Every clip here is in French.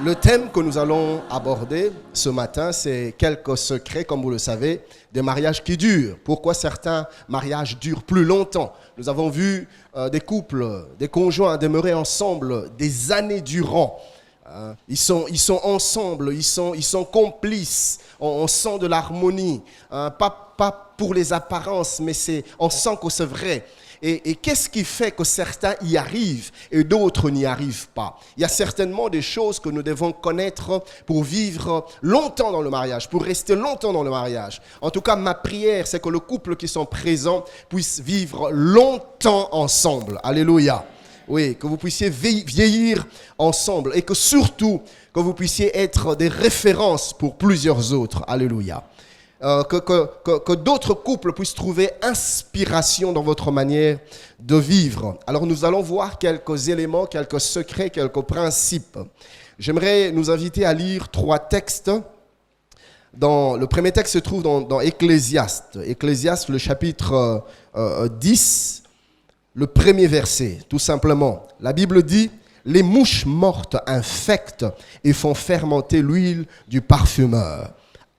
Le thème que nous allons aborder ce matin, c'est quelques secrets, comme vous le savez, des mariages qui durent. Pourquoi certains mariages durent plus longtemps? Nous avons vu des couples, des conjoints demeurer ensemble des années durant. Ils sont ensemble, ils sont complices, on sent de l'harmonie. Pas pour les apparences, mais on sent que c'est vrai. Et qu'est-ce qui fait que certains y arrivent et d'autres n'y arrivent pas? Il y a certainement des choses que nous devons connaître pour vivre longtemps dans le mariage, pour rester longtemps dans le mariage. En tout cas, ma prière, c'est que le couple qui sont présents puisse vivre longtemps ensemble. Alléluia. Oui, que vous puissiez vieillir ensemble et que surtout, que vous puissiez être des références pour plusieurs autres. Alléluia. Que d'autres couples puissent trouver inspiration dans votre manière de vivre. Alors nous allons voir quelques éléments, quelques secrets, quelques principes. J'aimerais nous inviter à lire 3 textes. Le premier texte se trouve dans Ecclésiaste. Ecclésiaste, le chapitre 10, le premier verset, tout simplement. La Bible dit « Les mouches mortes infectent et font fermenter l'huile du parfumeur.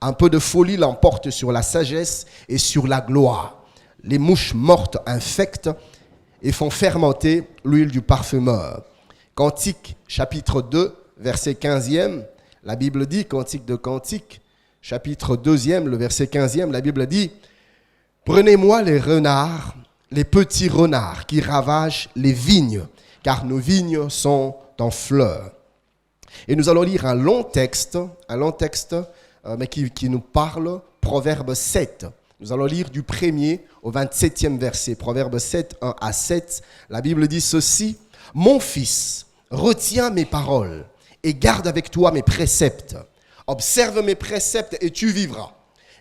Un peu de folie l'emporte sur la sagesse et sur la gloire. Les mouches mortes infectent et font fermenter l'huile du parfumeur. » Cantique, chapitre 2, verset 15e, la Bible dit, Cantique de Cantique, chapitre 2e, le verset 15e, la Bible dit « Prenez-moi les renards, les petits renards qui ravagent les vignes, car nos vignes sont en fleurs. » Et nous allons lire un long texte, mais qui nous parle, Proverbe 7. Nous allons lire du 1er au 27e verset. Proverbe 7, 1 à 7. La Bible dit ceci. « Mon fils, retiens mes paroles et garde avec toi mes préceptes. Observe mes préceptes et tu vivras.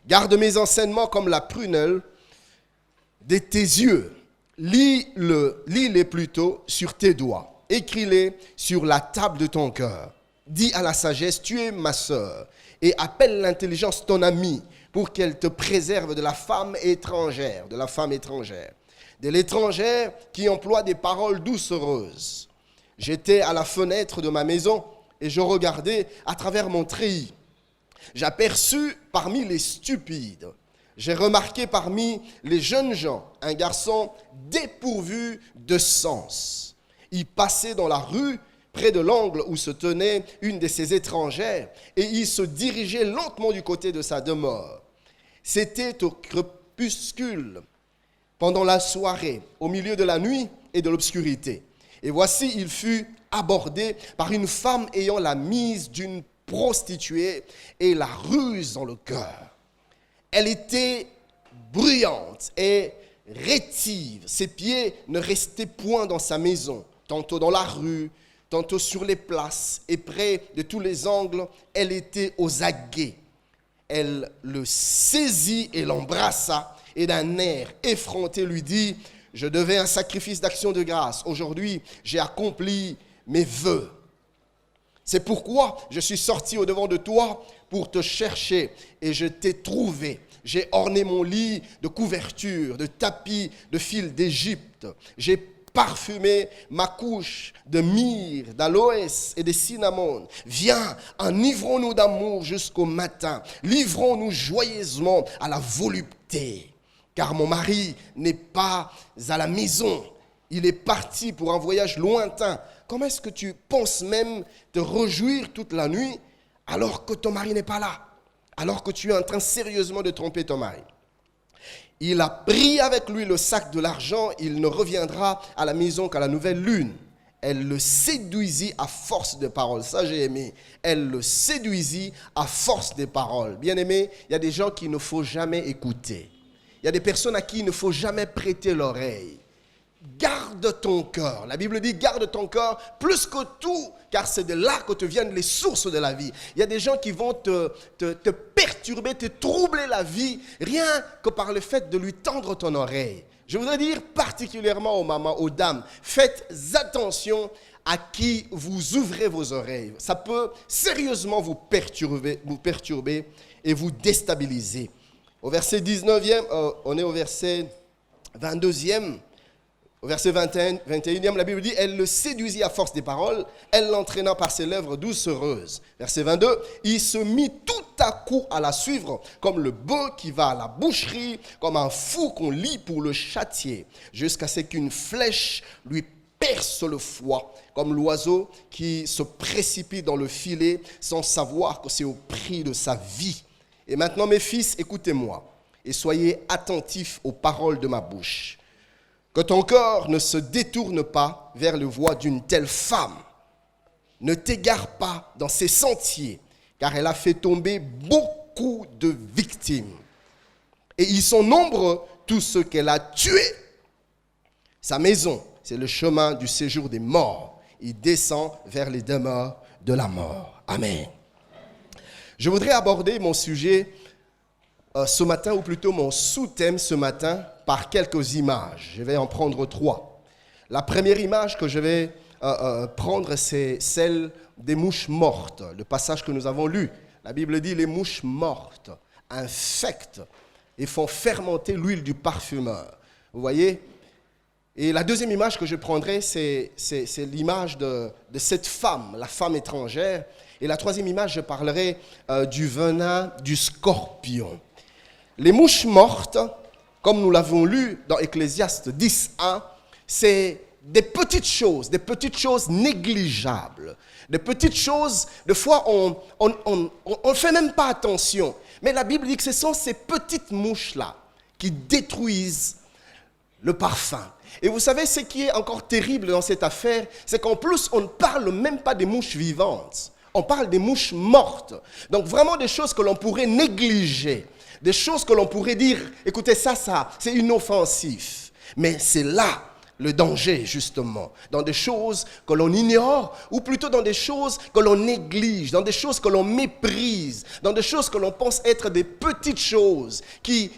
Garde mes enseignements comme la prunelle de tes yeux. Lis-les plutôt sur tes doigts. Écris-les sur la table de ton cœur. Dis à la sagesse, tu es ma sœur. Et appelle l'intelligence ton amie pour qu'elle te préserve de la femme étrangère, de l'étrangère qui emploie des paroles doucereuses. J'étais à la fenêtre de ma maison et je regardais à travers mon treillis. J'aperçus parmi les stupides, j'ai remarqué parmi les jeunes gens un garçon dépourvu de sens. Il passait dans la rue près de l'angle où se tenait une de ces étrangères, et il se dirigeait lentement du côté de sa demeure. C'était au crépuscule, pendant la soirée, au milieu de la nuit et de l'obscurité. Et voici, il fut abordé par une femme ayant la mise d'une prostituée et la ruse dans le cœur. Elle était bruyante et rétive. Ses pieds ne restaient point dans sa maison, tantôt dans la rue, tantôt sur les places et près de tous les angles, elle était aux aguets. Elle le saisit et l'embrassa et d'un air effronté lui dit « Je devais un sacrifice d'action de grâce. Aujourd'hui, j'ai accompli mes vœux. C'est pourquoi je suis sorti au-devant de toi pour te chercher et je t'ai trouvé. J'ai orné mon lit de couvertures, de tapis, de fils d'Égypte. J'ai parfumé ma couche de myrrhe, d'aloès et de cinnamon. Viens, enivrons-nous d'amour jusqu'au matin. Livrons-nous joyeusement à la volupté. Car mon mari n'est pas à la maison. Il est parti pour un voyage lointain. Comment est-ce que tu penses même te réjouir toute la nuit alors que ton mari n'est pas là? Alors que tu es en train sérieusement de tromper ton mari. Il a pris avec lui le sac de l'argent, il ne reviendra à la maison qu'à la nouvelle lune. Elle le séduisit à force de paroles. Ça, j'ai aimé. Elle le séduisit à force de paroles. Bien aimé, il y a des gens qu'il ne faut jamais écouter. Il y a des personnes à qui il ne faut jamais prêter l'oreille. Garde ton cœur. La Bible dit garde ton cœur plus que tout, car c'est de là que te viennent les sources de la vie. Il y a des gens qui vont te perturber, te troubler la vie, rien que par le fait de lui tendre ton oreille. Je voudrais dire particulièrement aux mamans, aux dames, faites attention à qui vous ouvrez vos oreilles. Ça peut sérieusement vous perturber et vous déstabiliser. Au verset 19e, on est au verset 22e. Au verset 21e, la Bible dit, elle le séduisit à force des paroles, elle l'entraîna par ses lèvres doucereuses. Verset 22, il se mit tout à coup à la suivre, comme le bœuf qui va à la boucherie, comme un fou qu'on lie pour le châtier, jusqu'à ce qu'une flèche lui perce le foie, comme l'oiseau qui se précipite dans le filet sans savoir que c'est au prix de sa vie. Et maintenant, mes fils, écoutez-moi et soyez attentifs aux paroles de ma bouche. Que ton cœur ne se détourne pas vers le voie d'une telle femme. Ne t'égare pas dans ses sentiers, car elle a fait tomber beaucoup de victimes. Et ils sont nombreux, tous ceux qu'elle a tués. Sa maison, c'est le chemin du séjour des morts. Il descend vers les demeures de la mort. Amen. Je voudrais aborder mon sujet ce matin, ou plutôt mon sous-thème ce matin, par quelques images. Je vais en prendre 3. La première image que je vais prendre, c'est celle des mouches mortes. Le passage que nous avons lu, la Bible dit, les mouches mortes infectent et font fermenter l'huile du parfumeur. Vous voyez ? Et la deuxième image que je prendrai, c'est l'image de cette femme, la femme étrangère. Et la troisième image, je parlerai du venin du scorpion. Les mouches mortes, comme nous l'avons lu dans Ecclésiaste 10.1, c'est des petites choses négligeables, des petites choses, des fois on ne fait même pas attention. Mais la Bible dit que ce sont ces petites mouches-là qui détruisent le parfum. Et vous savez, ce qui est encore terrible dans cette affaire, c'est qu'en plus, on ne parle même pas des mouches vivantes. On parle des mouches mortes. Donc vraiment des choses que l'on pourrait négliger. Des choses que l'on pourrait dire, écoutez, ça, c'est inoffensif. Mais c'est là le danger, justement. Dans des choses que l'on ignore, ou plutôt dans des choses que l'on néglige, dans des choses que l'on méprise, dans des choses que l'on pense être des petites choses qui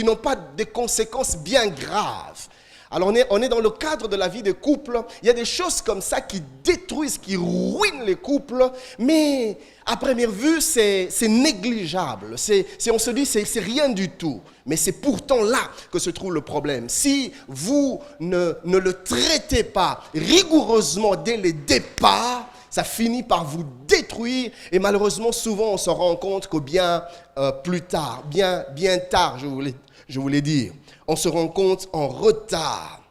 n'ont pas de conséquences bien graves. Alors on est dans le cadre de la vie des couples. Il y a des choses comme ça qui détruisent, qui ruinent les couples, mais à première vue, c'est négligeable. On se dit, c'est rien du tout. Mais c'est pourtant là que se trouve le problème. Si vous ne le traitez pas rigoureusement dès le départ, ça finit par vous détruire. Et malheureusement, souvent, on se rend compte que bien plus tard, bien tard, je voulais dire, on se rend compte en retard.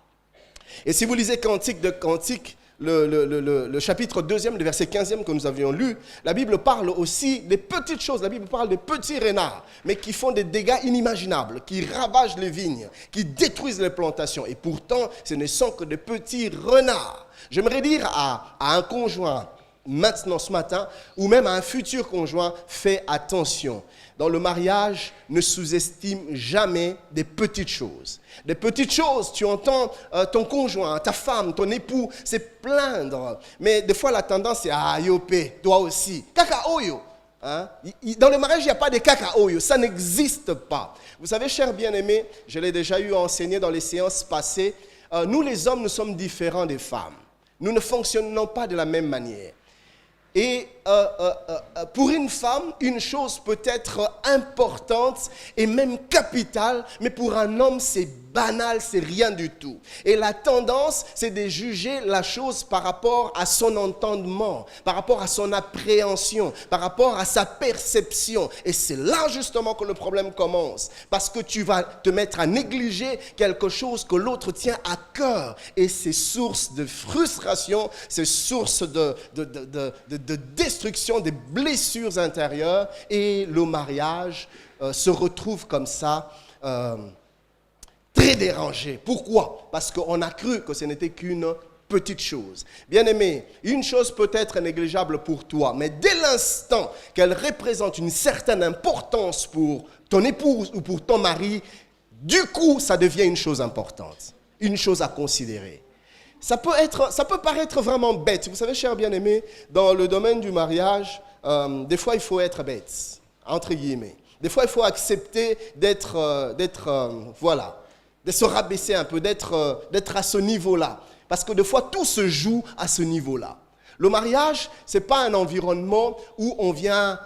Et si vous lisez Cantique de Cantique, le chapitre 2e, le verset 15e que nous avions lu, la Bible parle aussi des petites choses. La Bible parle des petits renards, mais qui font des dégâts inimaginables, qui ravagent les vignes, qui détruisent les plantations. Et pourtant, ce ne sont que des petits renards. J'aimerais dire à un conjoint, maintenant ce matin, ou même à un futur conjoint, fais attention. Dans le mariage, ne sous-estime jamais des petites choses. Des petites choses, tu entends ton conjoint, ta femme, ton époux se plaindre. Mais des fois, la tendance, c'est « Ah, yopé, toi aussi. Kakaoyo. » Dans le mariage, il n'y a pas de kakaoyo. Ça n'existe pas. Vous savez, chers bien-aimés, je l'ai déjà eu enseigné dans les séances passées, nous les hommes, nous sommes différents des femmes. Nous ne fonctionnons pas de la même manière. Et pour une femme, une chose peut être importante et même capitale, mais pour un homme, c'est banal, c'est rien du tout. Et la tendance, c'est de juger la chose par rapport à son entendement, par rapport à son appréhension, par rapport à sa perception. Et c'est là justement que le problème commence. Parce que tu vas te mettre à négliger quelque chose que l'autre tient à cœur. Et c'est source de frustration, c'est source de destruction, des blessures intérieures. Et le mariage se retrouve comme ça, très dérangé. Pourquoi? Parce qu'on a cru que ce n'était qu'une petite chose. Bien-aimé, une chose peut être négligeable pour toi, mais dès l'instant qu'elle représente une certaine importance pour ton épouse ou pour ton mari, du coup, ça devient une chose importante, une chose à considérer. Ça peut paraître vraiment bête. Vous savez, chers bien-aimés, dans le domaine du mariage, des fois, il faut être bête, entre guillemets. Des fois, il faut accepter de se rabaisser un peu, d'être à ce niveau-là. Parce que des fois, tout se joue à ce niveau-là. Le mariage, ce n'est pas un environnement où on vient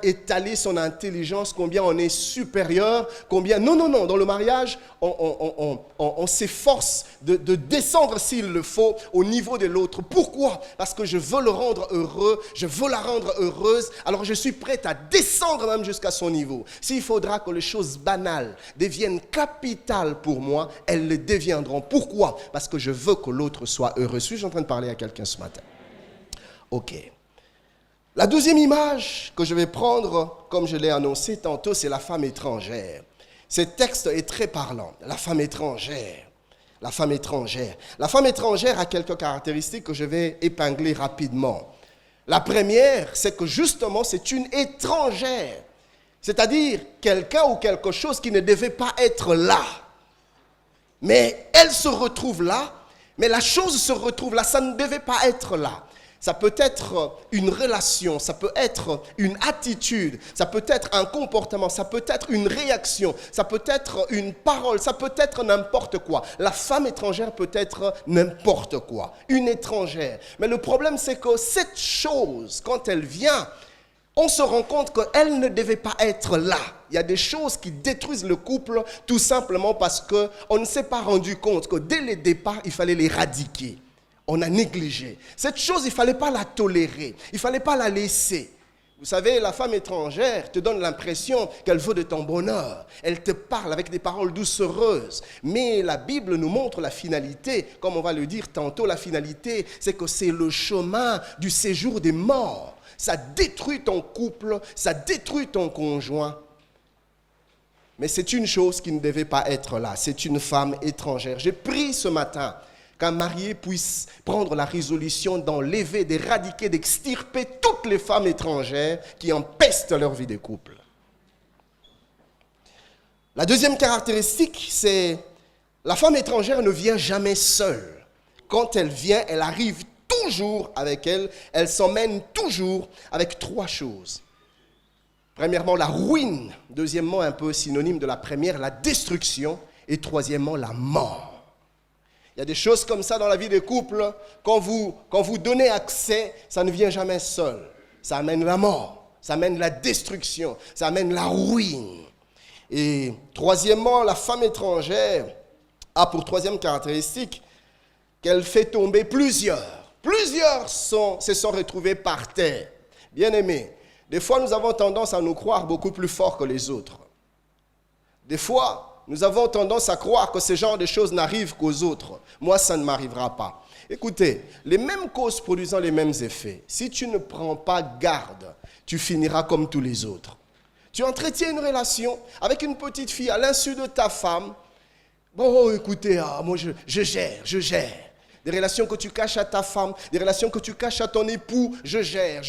étaler son intelligence, combien on est supérieur, combien... Non, dans le mariage, on s'efforce de descendre s'il le faut au niveau de l'autre. Pourquoi? Parce que je veux le rendre heureux, je veux la rendre heureuse, alors je suis prêt à descendre même jusqu'à son niveau. S'il faudra que les choses banales deviennent capitales pour moi, elles le deviendront. Pourquoi? Parce que je veux que l'autre soit heureux. Suis-je en train de parler à quelqu'un ce matin? Ok. La deuxième image que je vais prendre, comme je l'ai annoncé tantôt, c'est la femme étrangère. Ce texte est très parlant. La femme étrangère. La femme étrangère. La femme étrangère a quelques caractéristiques que je vais épingler rapidement. La première, c'est que justement, c'est une étrangère. C'est-à-dire quelqu'un ou quelque chose qui ne devait pas être là. Mais elle se retrouve là, mais la chose se retrouve là, ça ne devait pas être là. Ça peut être une relation, ça peut être une attitude, ça peut être un comportement, ça peut être une réaction, ça peut être une parole, ça peut être n'importe quoi. La femme étrangère peut être n'importe quoi, une étrangère. Mais le problème, c'est que cette chose, quand elle vient, on se rend compte qu'elle ne devait pas être là. Il y a des choses qui détruisent le couple tout simplement parce qu'on ne s'est pas rendu compte que dès le départ, il fallait l'éradiquer. On a négligé. Cette chose, il ne fallait pas la tolérer. Il ne fallait pas la laisser. Vous savez, la femme étrangère te donne l'impression qu'elle veut de ton bonheur. Elle te parle avec des paroles doucereuses. Mais la Bible nous montre la finalité. Comme on va le dire tantôt, la finalité, c'est que c'est le chemin du séjour des morts. Ça détruit ton couple, ça détruit ton conjoint. Mais c'est une chose qui ne devait pas être là. C'est une femme étrangère. J'ai pris ce matin qu'un marié puisse prendre la résolution d'enlever, d'éradiquer, d'extirper toutes les femmes étrangères qui empestent leur vie de couple. La deuxième caractéristique, c'est la femme étrangère ne vient jamais seule. Quand elle vient, elle arrive toujours avec elle. Elle s'emmène toujours avec trois choses. Premièrement, la ruine. Deuxièmement, un peu synonyme de la première, la destruction. Et troisièmement, la mort. Il y a des choses comme ça dans la vie des couples. Quand vous donnez accès, ça ne vient jamais seul. Ça amène la mort, ça amène la destruction, ça amène la ruine. Et troisièmement, la femme étrangère a pour troisième caractéristique qu'elle fait tomber plusieurs. Plusieurs se sont retrouvés par terre. Bien-aimés, des fois nous avons tendance à nous croire beaucoup plus forts que les autres. Des fois, nous avons tendance à croire que ce genre de choses n'arrivent qu'aux autres. Moi, ça ne m'arrivera pas. Écoutez, les mêmes causes produisant les mêmes effets. Si tu ne prends pas garde, tu finiras comme tous les autres. Tu entretiens une relation avec une petite fille à l'insu de ta femme. Bon, écoutez, moi je gère. Des relations que tu caches à ta femme, des relations que tu caches à ton époux, je gère.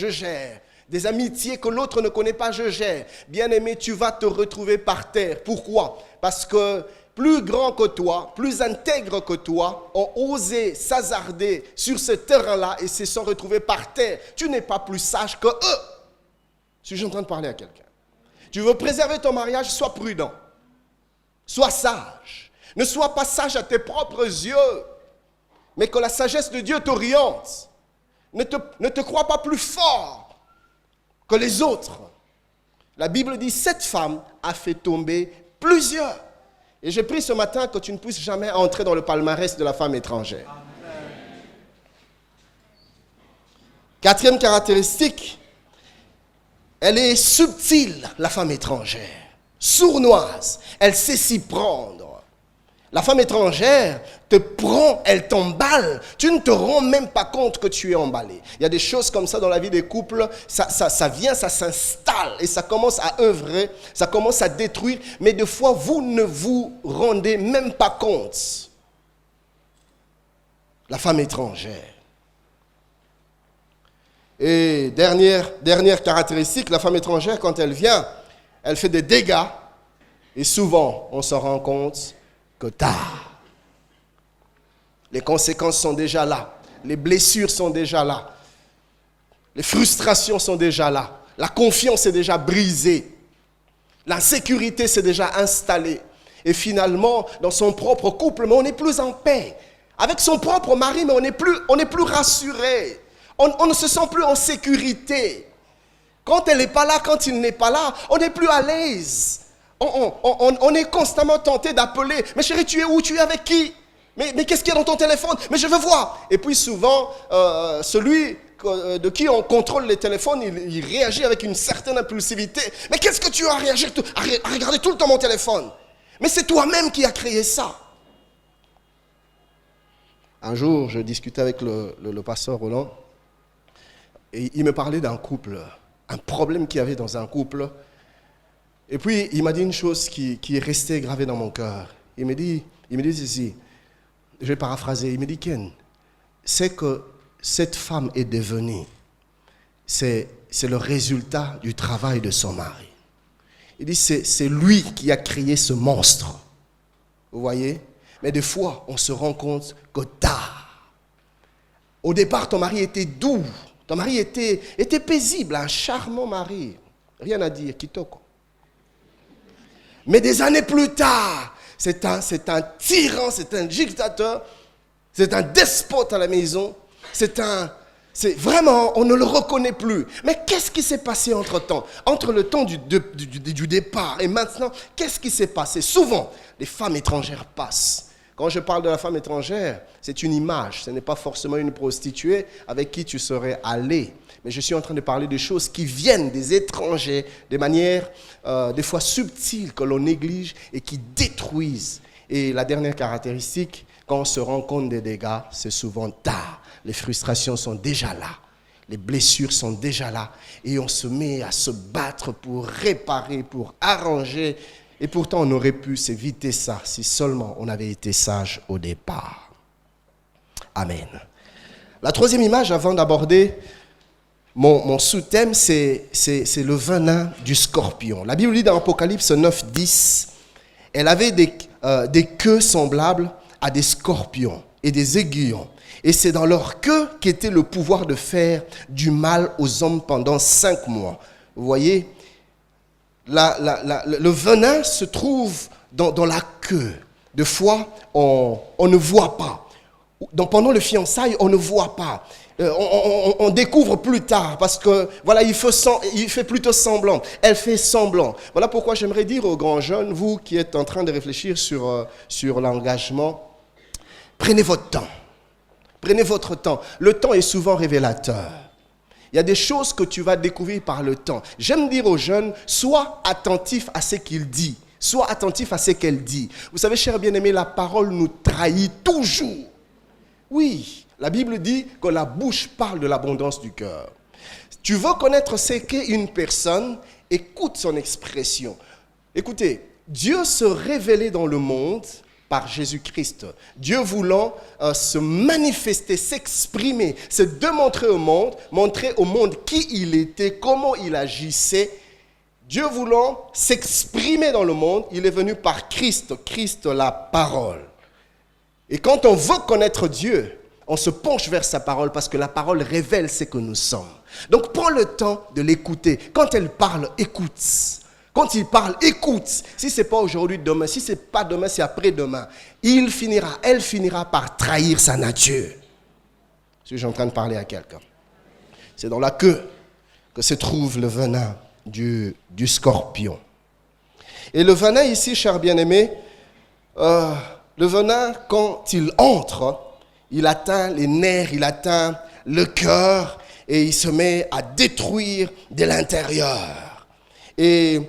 Des amitiés que l'autre ne connaît pas, je gère. Bien-aimé, tu vas te retrouver par terre. Pourquoi? Parce que plus grand que toi, plus intègre que toi, ont osé s'hasarder sur ce terrain-là et se sont retrouvés par terre. Tu n'es pas plus sage que eux. Suis-je en train de parler à quelqu'un? Tu veux préserver ton mariage, sois prudent. Sois sage. Ne sois pas sage à tes propres yeux, mais que la sagesse de Dieu t'oriente. Ne te crois pas plus fort que les autres. La Bible dit, cette femme a fait tomber plusieurs. Et j'ai pris ce matin que tu ne puisses jamais entrer dans le palmarès de la femme étrangère. Amen. Quatrième caractéristique, elle est subtile, la femme étrangère. Sournoise, elle sait s'y prendre. La femme étrangère te prend, elle t'emballe. Tu ne te rends même pas compte que tu es emballé. Il y a des choses comme ça dans la vie des couples. Ça vient, ça s'installe et ça commence à œuvrer, ça commence à détruire. Mais des fois, vous ne vous rendez même pas compte. La femme étrangère. Et dernière caractéristique, la femme étrangère, quand elle vient, elle fait des dégâts. Et souvent, on s'en rend compte que tard. Les conséquences sont déjà là. Les blessures sont déjà là. Les frustrations sont déjà là. La confiance est déjà brisée. L'insécurité s'est déjà installée. Et finalement, dans son propre couple, mais on n'est plus en paix. Avec son propre mari, mais on n'est plus rassuré. On ne se sent plus en sécurité. Quand elle n'est pas là, quand il n'est pas là, on n'est plus à l'aise. On est constamment tenté d'appeler. Mais chérie, tu es où? Tu es avec qui? Mais qu'est-ce qu'il y a dans ton téléphone? Mais je veux voir. Et puis souvent, celui de qui on contrôle les téléphones, il réagit avec une certaine impulsivité. Mais qu'est-ce que tu as à réagir, à regarder tout le temps mon téléphone? Mais c'est toi-même qui as créé ça. Un jour, je discutais avec le pasteur Roland et il me parlait d'un couple, un problème qu'il y avait dans un couple. Et puis, il m'a dit une chose qui est restée gravée dans mon cœur. Il me dit ceci, je vais paraphraser, il me dit, Ken, c'est que cette femme est devenue, c'est le résultat du travail de son mari. Il dit, c'est lui qui a créé ce monstre. Vous voyez? Mais des fois, on se rend compte que tard. Au départ, ton mari était doux. Ton mari était paisible, un charmant mari. Rien à dire, kitoko. Mais des années plus tard, c'est un tyran, c'est un dictateur, c'est un despote à la maison. C'est vraiment, on ne le reconnaît plus. Mais qu'est-ce qui s'est passé entre-temps? Entre le temps du départ et maintenant, qu'est-ce qui s'est passé? Souvent, les femmes étrangères passent. Quand je parle de la femme étrangère, c'est une image. Ce n'est pas forcément une prostituée avec qui tu serais allé. Mais je suis en train de parler de choses qui viennent des étrangers de manière des fois subtile que l'on néglige et qui détruisent. Et la dernière caractéristique, quand on se rend compte des dégâts, c'est souvent tard. Les frustrations sont déjà là. Les blessures sont déjà là. Et on se met à se battre pour réparer, pour arranger. Et pourtant, on aurait pu s'éviter ça si seulement on avait été sage au départ. Amen. La troisième image, avant d'aborder mon sous-thème, c'est le venin du scorpion. La Bible dit dans Apocalypse 9, 10, elle avait des queues semblables à des scorpions et des aiguillons. Et c'est dans leur queue qu'était le pouvoir de faire du mal aux hommes pendant 5 mois. Vous voyez, le venin se trouve dans la queue. Des fois, on ne voit pas. Donc, pendant le fiançailles, on ne voit pas. On découvre plus tard parce que voilà, il fait plutôt semblant. Elle fait semblant. Voilà pourquoi j'aimerais dire aux grands jeunes, vous qui êtes en train de réfléchir sur l'engagement, prenez votre temps. Prenez votre temps. Le temps est souvent révélateur. Il y a des choses que tu vas découvrir par le temps. J'aime dire aux jeunes, sois attentif à ce qu'il dit. Sois attentif à ce qu'elle dit. Vous savez, chers bien-aimés, la parole nous trahit toujours. Oui, la Bible dit que la bouche parle de l'abondance du cœur. Tu veux connaître ce qu'est une personne, écoute son expression. Écoutez, Dieu se révélait dans le monde par Jésus-Christ. Dieu voulant se manifester, s'exprimer, se démontrer au monde, montrer au monde qui il était, comment il agissait. Dieu voulant s'exprimer dans le monde, il est venu par Christ, Christ la parole. Et quand on veut connaître Dieu, on se penche vers sa parole parce que la parole révèle ce que nous sommes. Donc prends le temps de l'écouter. Quand elle parle, écoute. Quand il parle, écoute. Si ce n'est pas aujourd'hui, demain. Si ce n'est pas demain, c'est après-demain. Elle finira par trahir sa nature. Je suis en train de parler à quelqu'un. C'est dans la queue que se trouve le venin du scorpion. Et le venin ici, chers bien-aimés, le venin, quand il entre, il atteint les nerfs, il atteint le cœur et il se met à détruire de l'intérieur. Et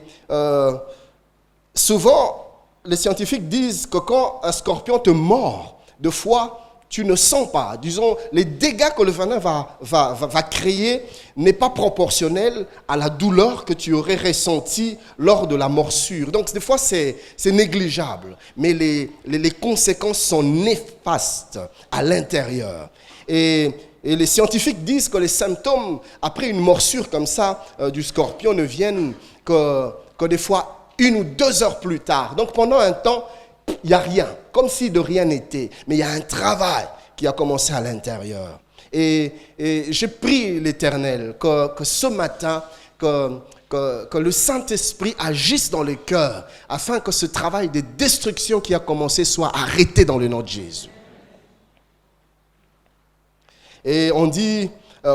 souvent, les scientifiques disent que quand un scorpion te mord, de fois, tu ne sens pas. Disons, les dégâts que le venin va créer n'est pas proportionnel à la douleur que tu aurais ressentie lors de la morsure. Donc, des fois, c'est négligeable. Mais les conséquences sont néfastes à l'intérieur. Et les scientifiques disent que les symptômes, après une morsure comme ça du scorpion, ne viennent que des fois 1 ou 2 heures plus tard. Donc, pendant un temps, il n'y a rien, comme si de rien n'était. Mais il y a un travail qui a commencé à l'intérieur. Et je prie l'Éternel que ce matin, que le Saint-Esprit agisse dans le cœur, afin que ce travail de destruction qui a commencé soit arrêté dans le nom de Jésus. Et on dit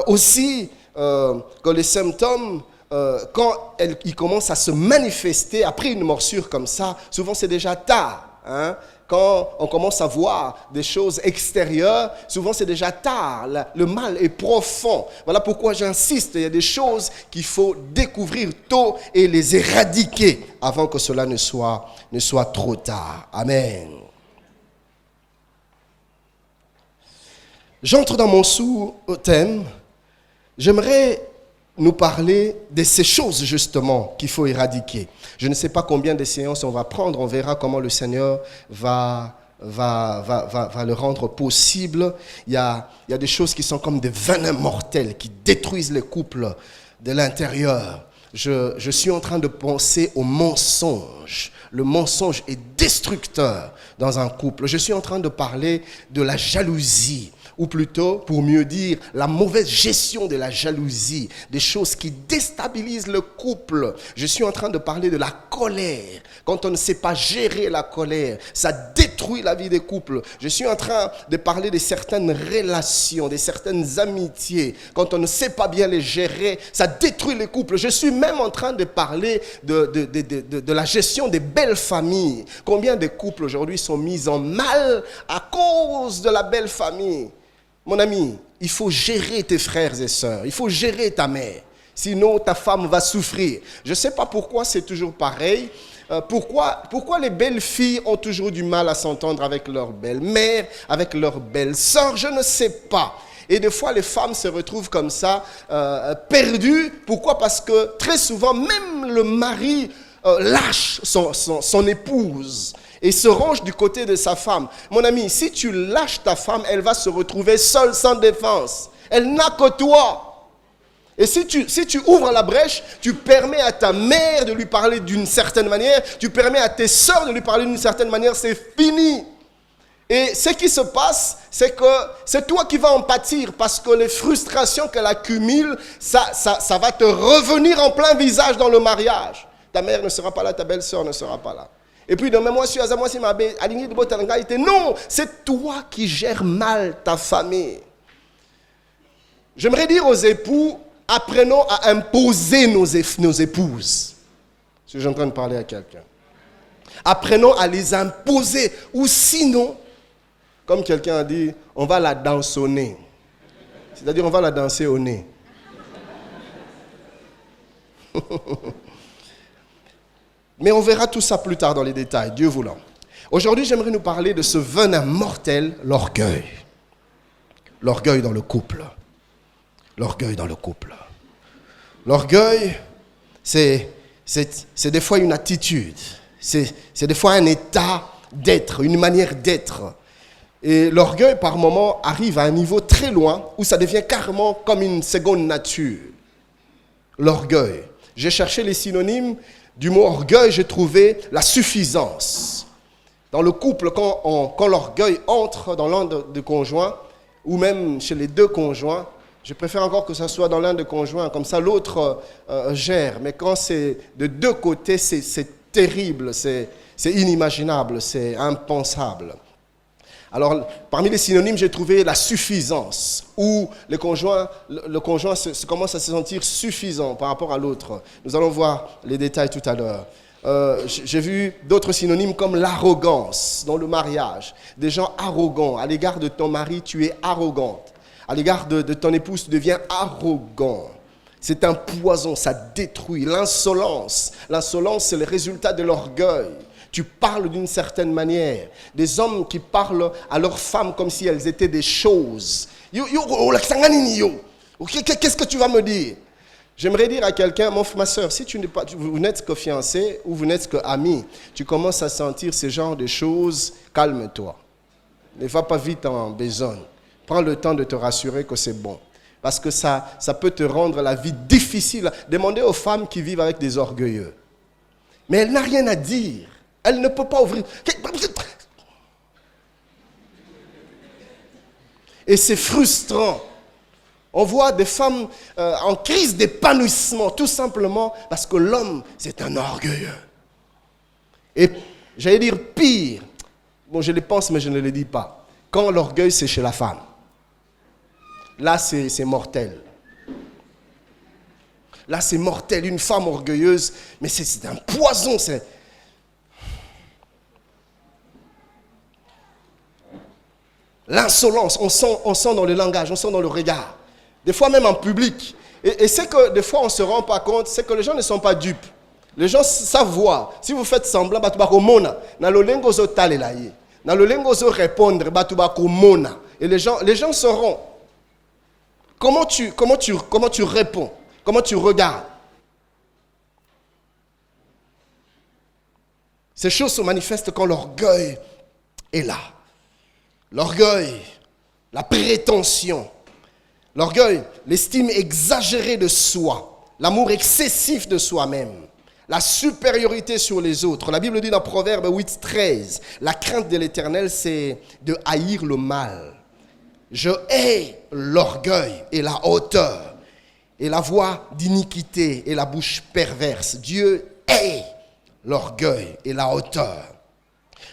aussi que les symptômes quand il commence à se manifester après une morsure comme ça, souvent c'est déjà tard. Hein? Quand on commence à voir des choses extérieures, souvent c'est déjà tard. Le mal est profond. Voilà pourquoi j'insiste, il y a des choses qu'il faut découvrir tôt et les éradiquer avant que cela ne soit trop tard. Amen. J'entre dans mon sous-thème. J'aimerais nous parler de ces choses justement qu'il faut éradiquer. Je ne sais pas combien de séances on va prendre, on verra comment le Seigneur va le rendre possible. Il y a des choses qui sont comme des venins mortels qui détruisent les couples de l'intérieur. Je suis en train de penser au mensonge. Le mensonge est destructeur dans un couple. Je suis en train de parler de la jalousie. Ou plutôt, pour mieux dire, la mauvaise gestion de la jalousie, des choses qui déstabilisent le couple. Je suis en train de parler de la colère. Quand on ne sait pas gérer la colère, ça détruit la vie des couples. Je suis en train de parler de certaines relations, de certaines amitiés. Quand on ne sait pas bien les gérer, ça détruit les couples. Je suis même en train de parler de la gestion des belles familles. Combien de couples aujourd'hui sont mis en mal à cause de la belle famille? Mon ami, il faut gérer tes frères et sœurs, il faut gérer ta mère, sinon ta femme va souffrir. Je ne sais pas pourquoi c'est toujours pareil. Pourquoi les belles filles ont toujours du mal à s'entendre avec leur belle-mère, avec leur belle-sœur, je ne sais pas. Et des fois, les femmes se retrouvent comme ça, perdues. Pourquoi? Parce que très souvent, même le mari lâche son épouse et se range du côté de sa femme. Mon ami, si tu lâches ta femme, elle va se retrouver seule, sans défense. Elle n'a que toi. Et si tu ouvres la brèche, tu permets à ta mère de lui parler d'une certaine manière, tu permets à tes sœurs de lui parler d'une certaine manière, c'est fini. Et ce qui se passe, c'est que c'est toi qui vas en pâtir parce que les frustrations qu'elle accumule, ça va te revenir en plein visage dans le mariage. Ta mère ne sera pas là, ta belle-sœur ne sera pas là. Et puis, non, c'est toi qui gères mal ta famille. J'aimerais dire aux époux, apprenons à imposer nos épouses. Si je suis en train de parler à quelqu'un. Apprenons à les imposer. Ou sinon, comme quelqu'un a dit, on va la dansonner. C'est-à-dire, on va la danser au nez. Mais on verra tout ça plus tard dans les détails, Dieu voulant. Aujourd'hui, j'aimerais nous parler de ce venin mortel, l'orgueil. L'orgueil dans le couple. L'orgueil dans le couple. L'orgueil, c'est des fois une attitude. C'est des fois un état d'être, une manière d'être. Et l'orgueil, par moments, arrive à un niveau très loin où ça devient carrément comme une seconde nature. L'orgueil. J'ai cherché les synonymes du mot orgueil, j'ai trouvé la suffisance. Dans le couple, quand l'orgueil entre dans l'un des conjoints, ou même chez les deux conjoints, je préfère encore que ce soit dans l'un des conjoints, comme ça l'autre gère. Mais quand c'est de deux côtés, c'est terrible, c'est inimaginable, c'est impensable. Alors, parmi les synonymes, j'ai trouvé la suffisance, où le conjoint commence à se sentir suffisant par rapport à l'autre. Nous allons voir les détails tout à l'heure. J'ai vu d'autres synonymes comme l'arrogance dans le mariage. Des gens arrogants. À l'égard de ton mari, tu es arrogante. À l'égard de ton épouse, tu deviens arrogant. C'est un poison, ça détruit. L'insolence, c'est le résultat de l'orgueil. Tu parles d'une certaine manière. Des hommes qui parlent à leurs femmes comme si elles étaient des choses. Qu'est-ce que tu vas me dire? J'aimerais dire à quelqu'un, ma soeur, si vous n'êtes que fiancé ou vous n'êtes que ami, tu commences à sentir ce genre de choses, calme-toi. Ne va pas vite en besogne. Prends le temps de te rassurer que c'est bon. Parce que ça peut te rendre la vie difficile. Demandez aux femmes qui vivent avec des orgueilleux. Mais elle n'a rien à dire. Elle ne peut pas ouvrir. Et c'est frustrant. On voit des femmes en crise d'épanouissement, tout simplement parce que l'homme, c'est un orgueilleux. Et j'allais dire pire. Bon, je le pense, mais je ne le dis pas. Quand l'orgueil, c'est chez la femme. Là, c'est mortel. Là, c'est mortel. Une femme orgueilleuse, mais c'est un poison. C'est... L'insolence, on sent dans le langage, on sent dans le regard. Des fois même en public. Et c'est que des fois on ne se rend pas compte, c'est que les gens ne sont pas dupes. Les gens savent voir. Si vous faites semblant, et les gens sauront. Comment tu réponds? Comment tu regardes? Ces choses se manifestent quand l'orgueil est là. L'orgueil, la prétention, l'orgueil, l'estime exagérée de soi, l'amour excessif de soi-même, la supériorité sur les autres. La Bible dit dans Proverbe 8:13, la crainte de l'Éternel, c'est de haïr le mal. Je hais l'orgueil et la hauteur, et la voix d'iniquité et la bouche perverse. Dieu hait l'orgueil et la hauteur.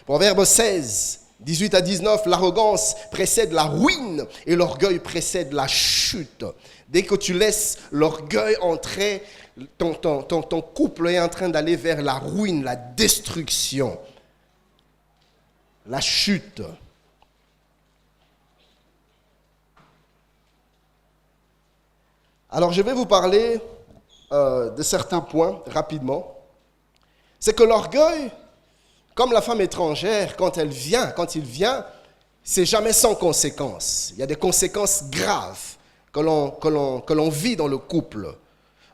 Proverbe 16, 18 à 19, l'arrogance précède la ruine et l'orgueil précède la chute. Dès que tu laisses l'orgueil entrer, ton couple est en train d'aller vers la ruine, la destruction, la chute. Alors je vais vous parler de certains points rapidement. C'est que l'orgueil, comme la femme étrangère, quand il vient, c'est jamais sans conséquences. Il y a des conséquences graves que l'on vit dans le couple.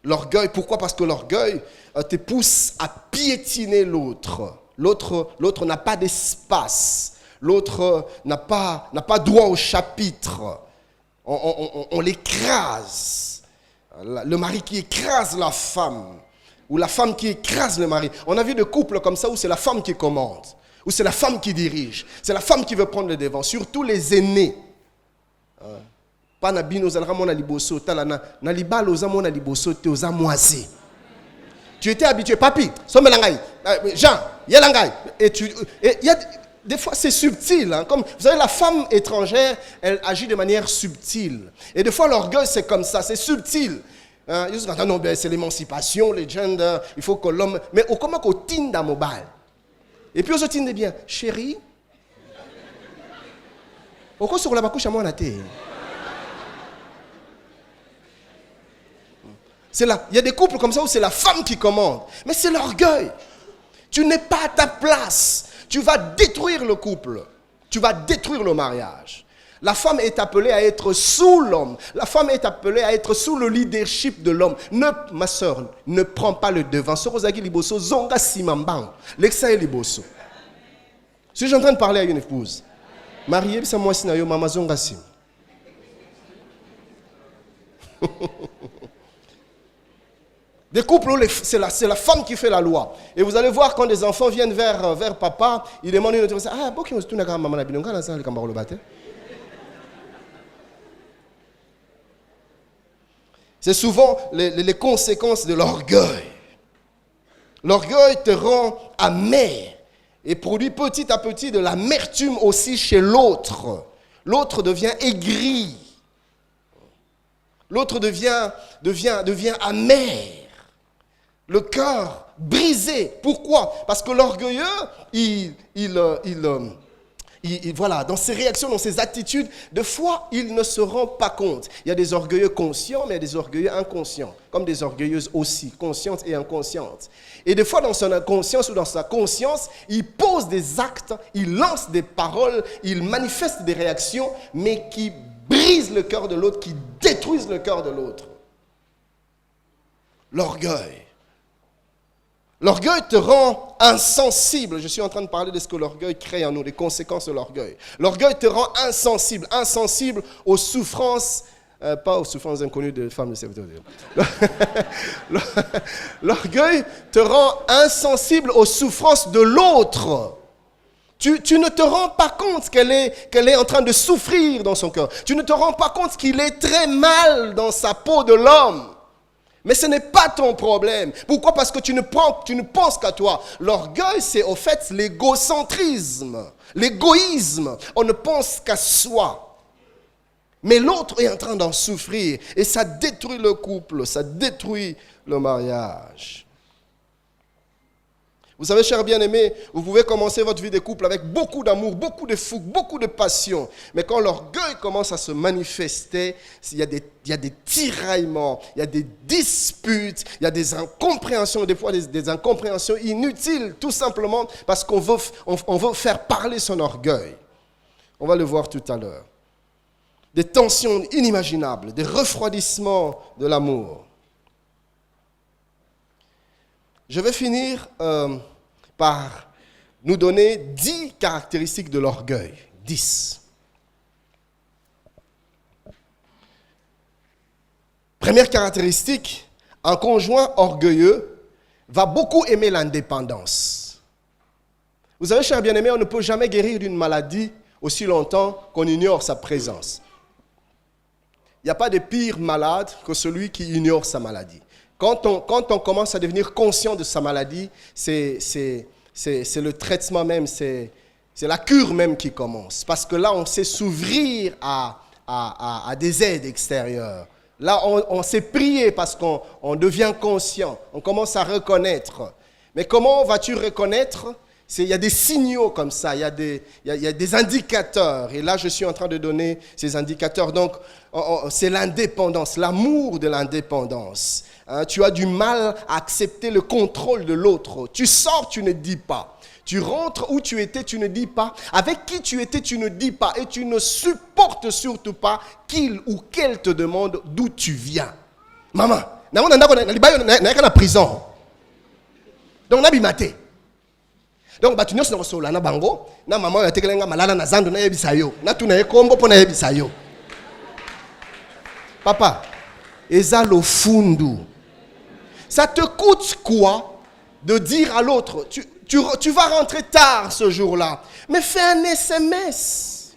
L'orgueil, pourquoi? Parce que l'orgueil te pousse à piétiner l'autre. L'autre n'a pas d'espace. L'autre n'a pas droit au chapitre. On l'écrase. Le mari qui écrase la femme. Ou la femme qui écrase le mari. On a vu des couples comme ça où c'est la femme qui commande, où c'est la femme qui dirige, c'est la femme qui veut prendre le devant, surtout les aînés. Pas na bino zalra mona liboso tala na libalo za mona liboso te oza moisi. Tu étais habitué, papi, somelangai, Jean, yelangai, et il y a des fois c'est subtil, hein, comme vous savez la femme étrangère, elle agit de manière subtile. Et des fois l'orgueil c'est comme ça, c'est subtil. Non, c'est l'émancipation, les genders, il faut que l'homme... Mais comment qu'on tinde à mobile? Et puis on se tinde bien. Chérie, pourquoi sur la bacouche à moi on a été? C'est là. Il y a des couples comme ça où c'est la femme qui commande. Mais c'est l'orgueil. Tu n'es pas à ta place. Tu vas détruire le couple. Tu vas détruire le mariage. La femme est appelée à être sous l'homme. La femme est appelée à être sous le leadership de l'homme. Ma soeur, ne prends pas le devant. Sorozagi liboso, zonga simambang. L'exa est liboso. Si je suis en train de parler à une épouse, mariée, c'est moi sinayo, mama zonga sim. Des couples où c'est la femme qui fait la loi. Et vous allez voir quand des enfants viennent vers papa, ils demandent une autre. Ah, bon, qui est-ce que tu as maman binonga là ça, le cambaro le bâté. C'est souvent les conséquences de l'orgueil. L'orgueil te rend amer et produit petit à petit de l'amertume aussi chez l'autre. L'autre devient aigri. L'autre devient amer. Le cœur brisé. Pourquoi? Parce que l'orgueilleux, voilà, dans ses réactions, dans ses attitudes, des fois, il ne se rend pas compte. Il y a des orgueilleux conscients, mais il y a des orgueilleux inconscients, comme des orgueilleuses aussi, conscientes et inconscientes. Et des fois, dans son inconscience ou dans sa conscience, il pose des actes, il lance des paroles, il manifeste des réactions, mais qui brisent le cœur de l'autre, qui détruisent le cœur de l'autre. L'orgueil. L'orgueil te rend insensible. Je suis en train de parler de ce que l'orgueil crée en nous, des conséquences de l'orgueil. L'orgueil te rend insensible aux souffrances, pas aux souffrances inconnues de femmes de serviteurs. L'orgueil te rend insensible aux souffrances de l'autre. Tu ne te rends pas compte qu'elle est en train de souffrir dans son cœur. Tu ne te rends pas compte qu'il est très mal dans sa peau de l'homme. Mais ce n'est pas ton problème. Pourquoi? Parce que tu ne penses qu'à toi. L'orgueil, c'est au fait l'égocentrisme, l'égoïsme. On ne pense qu'à soi. Mais l'autre est en train d'en souffrir. Et ça détruit le couple, ça détruit le mariage. Vous savez, chers bien-aimés, vous pouvez commencer votre vie de couple avec beaucoup d'amour, beaucoup de fougue, beaucoup de passion. Mais quand l'orgueil commence à se manifester, il y a des tiraillements, il y a des disputes, il y a des incompréhensions, des fois des incompréhensions inutiles, tout simplement parce qu'on veut faire parler son orgueil. On va le voir tout à l'heure. Des tensions inimaginables, des refroidissements de l'amour. Je vais finir par nous donner 10 caractéristiques de l'orgueil. 10. Première caractéristique, un conjoint orgueilleux va beaucoup aimer l'indépendance. Vous savez, chers bien-aimés, on ne peut jamais guérir d'une maladie aussi longtemps qu'on ignore sa présence. Il n'y a pas de pire malade que celui qui ignore sa maladie. Quand on commence à devenir conscient de sa maladie, c'est le traitement même, c'est la cure même qui commence. Parce que là, on sait s'ouvrir à des aides extérieures. Là, on sait prier parce qu'on devient conscient. On commence à reconnaître. Mais comment vas-tu reconnaître ? Il y a des signaux comme ça, il y a des indicateurs. Et là, je suis en train de donner ces indicateurs. Donc, c'est l'indépendance, l'amour de l'indépendance. Tu as du mal à accepter le contrôle de l'autre. Tu sors, tu ne dis pas. Tu rentres où tu étais, tu ne dis pas. Avec qui tu étais, tu ne dis pas. Et tu ne supportes surtout pas qu'il ou qu'elle te demande d'où tu viens. Maman, on est en prison. Donc, on a bimaté. Donc, tu n'as pas de na bango, na maman ya tekelenga malala na zando na yebisa yo. Na tu na ekombo po na yebisa yo. Papa, eza lo fundu. Ça te coûte quoi de dire à l'autre, tu vas rentrer tard ce jour-là, mais fais un SMS.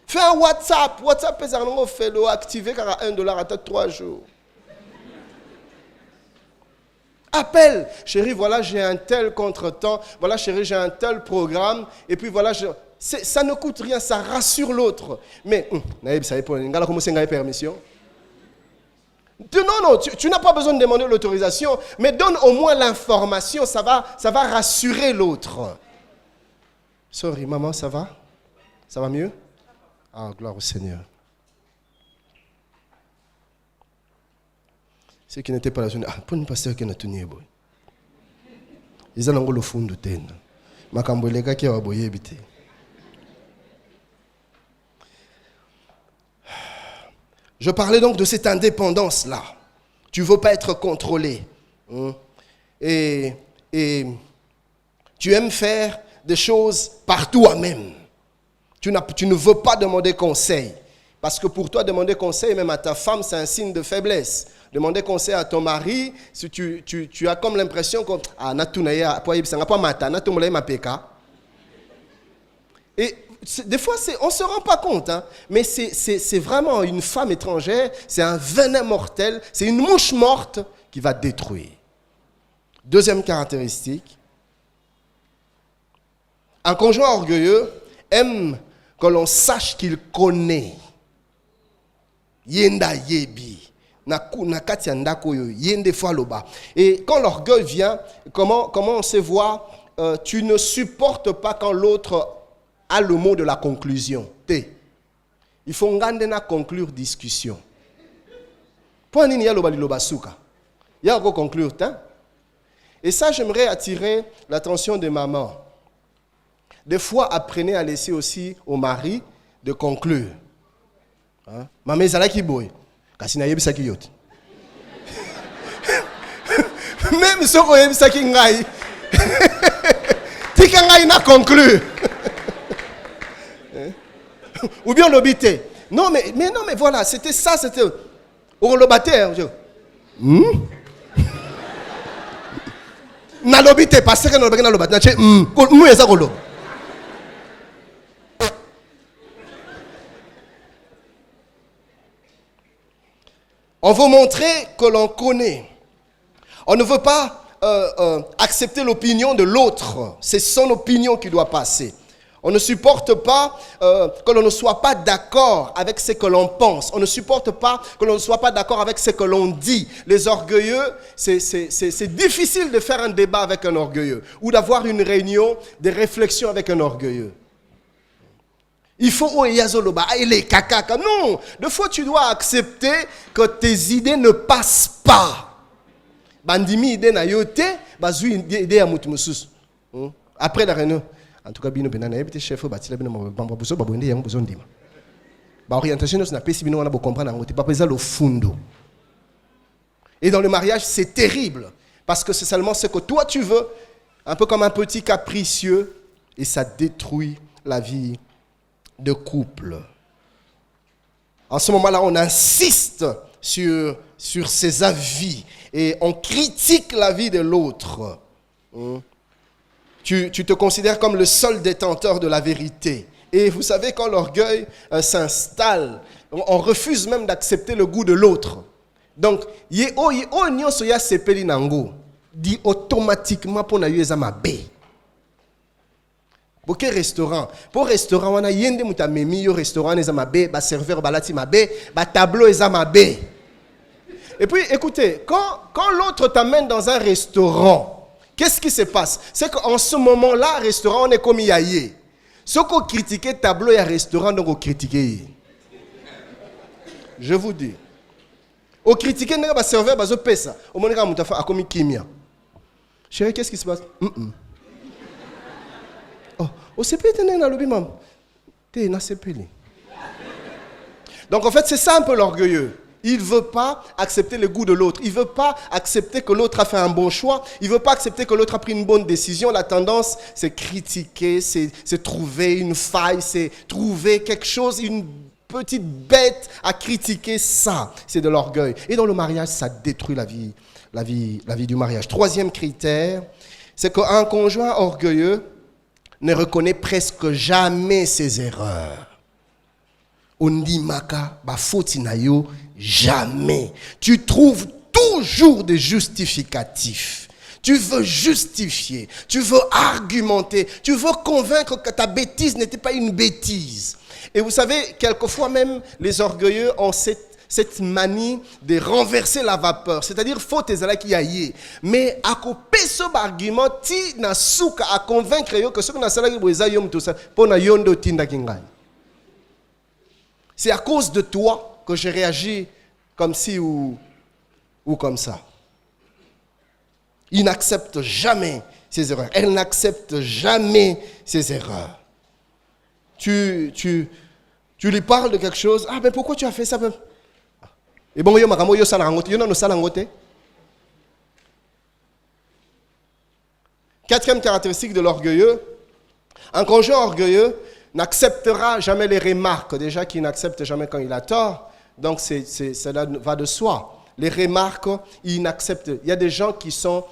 Fais un WhatsApp. WhatsApp, fais-le activer car à $1 à 3 jours. Appelle, chérie, voilà, j'ai un tel contretemps, voilà, chérie, j'ai un tel programme, et puis voilà, ça ne coûte rien, ça rassure l'autre. Mais, permission. Non, tu n'as pas besoin de demander l'autorisation, mais donne au moins l'information, ça va rassurer l'autre. Sorry, maman, ça va? Ça va mieux? Ah, gloire au Seigneur. Ceux qui n'étaient pas là, pour ne pas se faire que nous ils ont le fond de terre. Makambo les gars qui ont aboyé habité. Je parlais donc de cette indépendance-là. Tu ne veux pas être contrôlé. Et tu aimes faire des choses par toi-même. Tu ne veux pas demander conseil. Parce que pour toi, demander conseil, même à ta femme, c'est un signe de faiblesse. Demander conseil à ton mari, si tu as comme l'impression que et des fois, on ne se rend pas compte, hein, mais c'est vraiment une femme étrangère, c'est un venin mortel, c'est une mouche morte qui va détruire. Deuxième caractéristique, un conjoint orgueilleux aime que l'on sache qu'il connaît. Yenda yebi. Et quand l'orgueil vient, comment on se voit, tu ne supportes pas quand l'autre a le mot de la conclusion. Il faut conclure discussion. Pour il y a conclure. Et ça, j'aimerais attirer l'attention des mamans. Des fois, apprenez à laisser aussi au mari de conclure. Maman, c'est là qui boit. Même si on a ça qui ngai, tu n'a conclu. Ou bien l'obité. Non mais voilà, c'était ça, c'était au lobater. Na l'obité parce que na l'obité. Nous ça kolo. On veut montrer que l'on connaît. On ne veut pas accepter l'opinion de l'autre. C'est son opinion qui doit passer. On ne supporte pas que l'on ne soit pas d'accord avec ce que l'on pense. On ne supporte pas que l'on ne soit pas d'accord avec ce que l'on dit. Les orgueilleux, c'est difficile de faire un débat avec un orgueilleux ou d'avoir une réunion de réflexion avec un orgueilleux. Il faut non, des fois tu dois accepter que tes idées ne passent pas. Bandimi idée na yote, bazui idée ya mutu mususu. Après la réunion, en tout cas bino benana ebite chef batila bino bamba buso babonde yango buso ndima. Ba orientation na pesi bino wana bo comprendre ngote pas pesa le fundo. Et dans le mariage, c'est terrible parce que c'est seulement ce que toi tu veux, un peu comme un petit capricieux, et ça détruit la vie de couple. En ce moment-là, on insiste sur ses avis et on critique la vie de l'autre. Tu te considères comme le seul détenteur de la vérité. Et vous savez, quand l'orgueil s'installe, on refuse même d'accepter le goût de l'autre. Donc, dit automatiquement pour na yueza mabe. Pour restaurant, on a yende muta memi yo restaurant les amabe, ba serveur balati mabe, ba tableau les amabe. Et puis écoutez, quand l'autre t'amène dans un restaurant, qu'est-ce qui se passe? C'est qu'en ce moment-là, restaurant on est comme yaye. Ce qu'on critique tableau et restaurant donc on critique. Je vous dis. On critique n'est pas serveur bazo pesa. Au moment où muta fa akomi kimia. Chérie, qu'est-ce qui se passe? Donc en fait c'est ça un peu l'orgueilleux. Il ne veut pas accepter le goût de l'autre. Il ne veut pas accepter que l'autre a fait un bon choix. Il ne veut pas accepter que l'autre a pris une bonne décision. La tendance, c'est critiquer, c'est trouver une faille, c'est trouver quelque chose, une petite bête à critiquer. Ça, c'est de l'orgueil. Et dans le mariage, ça détruit la vie du mariage. Troisième critère, c'est qu'un conjoint orgueilleux ne reconnaît presque jamais ses erreurs. Ondimaka, bafoti na yo, jamais. Tu trouves toujours des justificatifs. Tu veux justifier, tu veux argumenter, tu veux convaincre que ta bêtise n'était pas une bêtise. Et vous savez, quelquefois même, les orgueilleux ont cette manie de renverser la vapeur. C'est-à-dire, faut tes ala qui aille. Mais à couper ce argument, ti na souka à convaincre que ce que na sala qui boza yom tout ça, pour na yondo tinda kingai. C'est à cause de toi que j'ai réagi comme ci ou comme ça. Il n'accepte jamais ses erreurs. Elle n'accepte jamais ses erreurs. Tu lui parles de quelque chose. Ah, mais pourquoi tu as fait ça? Et bon, yo salangote. Yo no salangote. Quatrième caractéristique de l'orgueilleux. Un conjoint orgueilleux n'acceptera jamais les remarques. Déjà qu'il n'accepte jamais quand il a tort. Donc cela va de soi. Les remarques, il n'accepte. Il y a des gens qui sont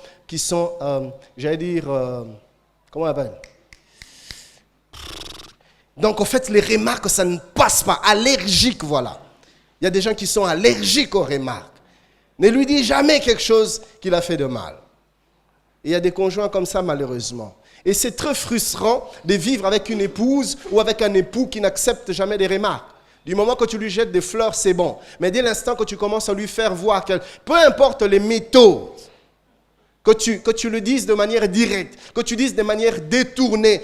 j'allais dire, comment on appelle? Donc en fait, les remarques, ça ne passe pas. Allergique, voilà. Il y a des gens qui sont allergiques aux remarques. Ne lui dis jamais quelque chose qu'il a fait de mal. Et il y a des conjoints comme ça, malheureusement. Et c'est très frustrant de vivre avec une épouse ou avec un époux qui n'accepte jamais des remarques. Du moment que tu lui jettes des fleurs, c'est bon. Mais dès l'instant que tu commences à lui faire voir que, peu importe les méthodes, que tu le dises de manière directe, que tu dises de manière détournée,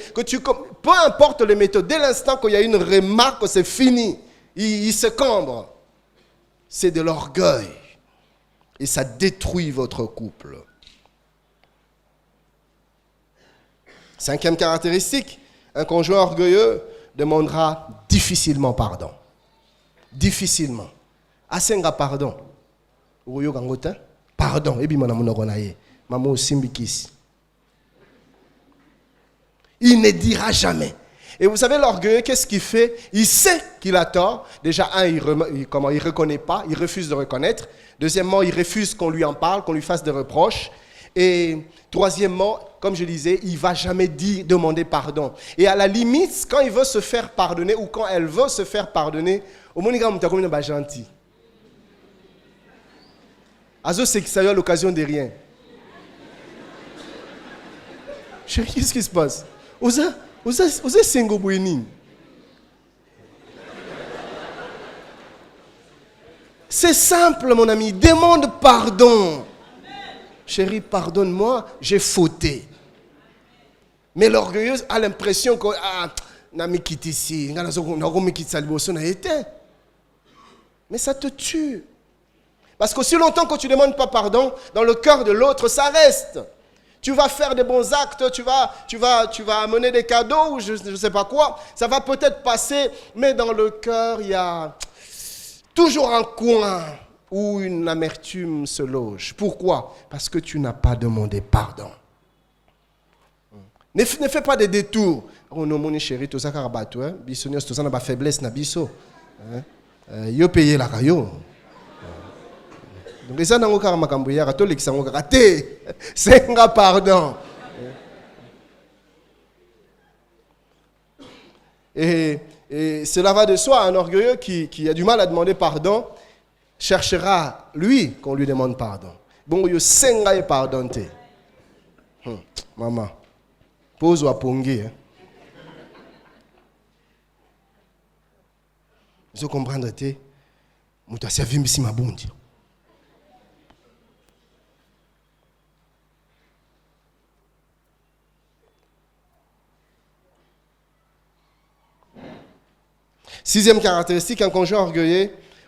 peu importe les méthodes, dès l'instant qu'il y a une remarque, c'est fini. Il se cambre. C'est de l'orgueil. Et ça détruit votre couple. Cinquième caractéristique, un conjoint orgueilleux demandera difficilement pardon. Difficilement. Asenga pardon. Pardon. Il ne dira jamais. Et vous savez, l'orgueilleux, qu'est-ce qu'il fait? Il sait qu'il a tort. Déjà, il ne reconnaît pas, il refuse de reconnaître. Deuxièmement, il refuse qu'on lui en parle, qu'on lui fasse des reproches. Et troisièmement, comme je disais, il ne va jamais demander pardon. Et à la limite, quand il veut se faire pardonner ou quand elle veut se faire pardonner, au moins, il est gentil. Azo, c'est que ça a eu l'occasion de rien. Chérie, qu'est-ce qui se passe? Oza, Vous êtes single bouini. C'est simple, mon ami. Demande pardon. Chérie, pardonne-moi, j'ai fauté. Mais l'orgueilleuse a l'impression que mais ça te tue. Parce qu'aussi longtemps que tu ne demandes pas pardon, dans le cœur de l'autre, ça reste. Tu vas faire des bons actes, tu vas amener des cadeaux, ou je ne sais pas quoi. Ça va peut-être passer, mais dans le cœur, il y a toujours un coin où une amertume se loge. Pourquoi? Parce que tu n'as pas demandé pardon. Ne fais pas des détours. Oh non, mon chéri, tout ça, carabatou, hein. Bisognos, tout ça, n'a pas faiblesse, n'a biso. Yo paye la caillou. Donc, ça, n'a pas makambuya, catholique, ça, n'a pas raté. C'est un pardon. Et cela va de soi, un orgueilleux qui a du mal à demander pardon cherchera, lui, qu'on lui demande pardon. Bon, yo senga et pardon te. Maman, pose ou à pongi. Vous comprenez, te, mouta servi misi mabundi. Sixième caractéristique, un conjoint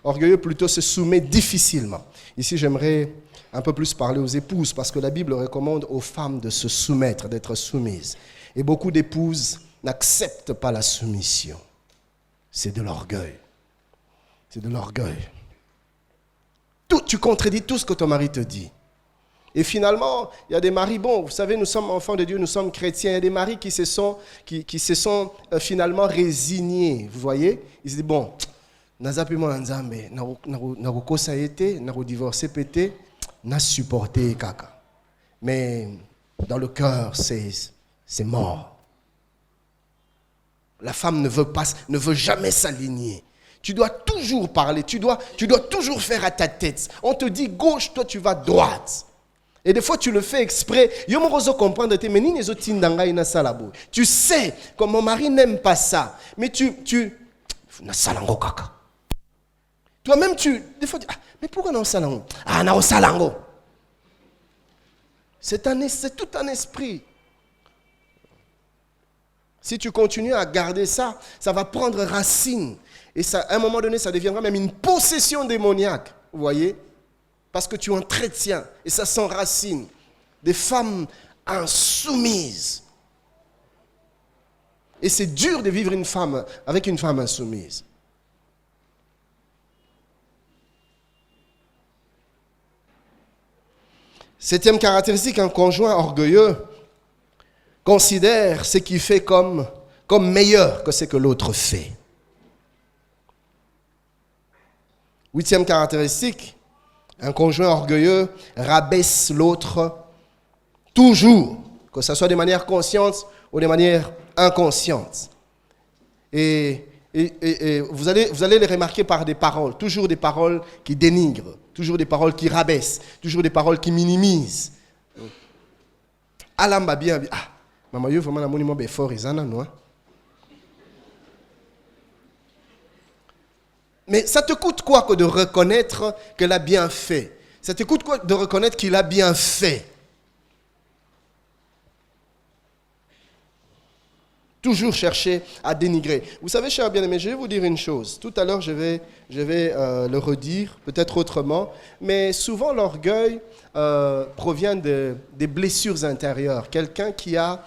orgueilleux plutôt se soumet difficilement. Ici, j'aimerais un peu plus parler aux épouses, parce que la Bible recommande aux femmes de se soumettre, d'être soumises. Et beaucoup d'épouses n'acceptent pas la soumission. C'est de l'orgueil. C'est de l'orgueil. Tu contredis tout ce que ton mari te dit. Et finalement, il y a des maris, bon, vous savez, nous sommes enfants de Dieu, nous sommes chrétiens, il y a des maris qui se sont finalement résignés, vous voyez. Ils se disent, bon, nazapima nzambe, narukosa ete, narudivorce pété, n'a supporté kaka. Mais dans le cœur, c'est mort. La femme ne veut jamais s'aligner. Tu dois toujours parler, tu dois toujours faire à ta tête. On te dit gauche, toi tu vas droite. Et des fois, tu le fais exprès. Tu sais que mon mari n'aime pas ça. Mais toi-même, des fois, mais pourquoi non salango? Ah, non salango. C'est tout un esprit. Si tu continues à garder ça, ça va prendre racine. Et ça, à un moment donné, ça deviendra même une possession démoniaque. Vous voyez? Parce que tu entretiens, et ça s'enracine, des femmes insoumises. Et c'est dur de vivre avec une femme insoumise. Septième caractéristique, un conjoint orgueilleux considère ce qu'il fait comme meilleur que ce que l'autre fait. Huitième caractéristique, un conjoint orgueilleux rabaisse l'autre toujours, que ce soit de manière consciente ou de manière inconsciente. Et vous allez les remarquer par des paroles, toujours des paroles qui dénigrent, toujours des paroles qui rabaissent, toujours des paroles qui minimisent. Alamba bien, maman, yo vraiment la monument fort izana non. Mais ça te coûte quoi que de reconnaître qu'elle a bien fait? Ça te coûte quoi de reconnaître qu'il a bien fait? Toujours chercher à dénigrer. Vous savez, chers bien-aimés, je vais vous dire une chose. Tout à l'heure, je vais le redire, peut-être autrement. Mais souvent, l'orgueil provient des blessures intérieures. Quelqu'un qui a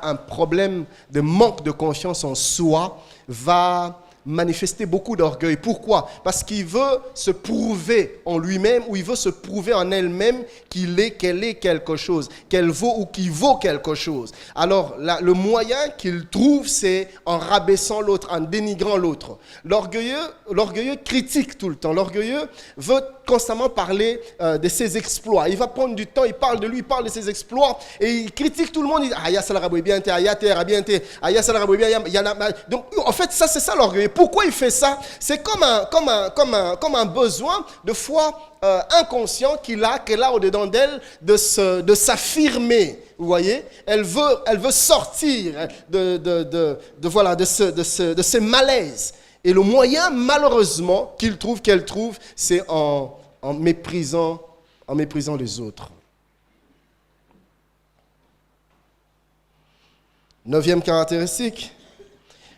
un problème de manque de confiance en soi va manifester beaucoup d'orgueil. Pourquoi? Parce qu'il veut se prouver en lui-même ou il veut se prouver en elle-même qu'elle est quelque chose, qu'elle vaut ou qu'il vaut quelque chose. Alors, le moyen qu'il trouve, c'est en rabaissant l'autre, en dénigrant l'autre. L'orgueilleux critique tout le temps. L'orgueilleux veut constamment parler de ses exploits. Il va prendre du temps, il parle de lui, il parle de ses exploits et il critique tout le monde. Il dit, bien. Donc, en fait, ça, c'est ça l'orgueilleux. pourquoi il fait ça? C'est comme un besoin de foi inconscient qu'elle a au-dedans d'elle de s'affirmer. Vous voyez? Elle veut sortir de ces malaises. Et le moyen, malheureusement, qu'elle trouve, c'est en méprisant les autres. 9e caractéristique,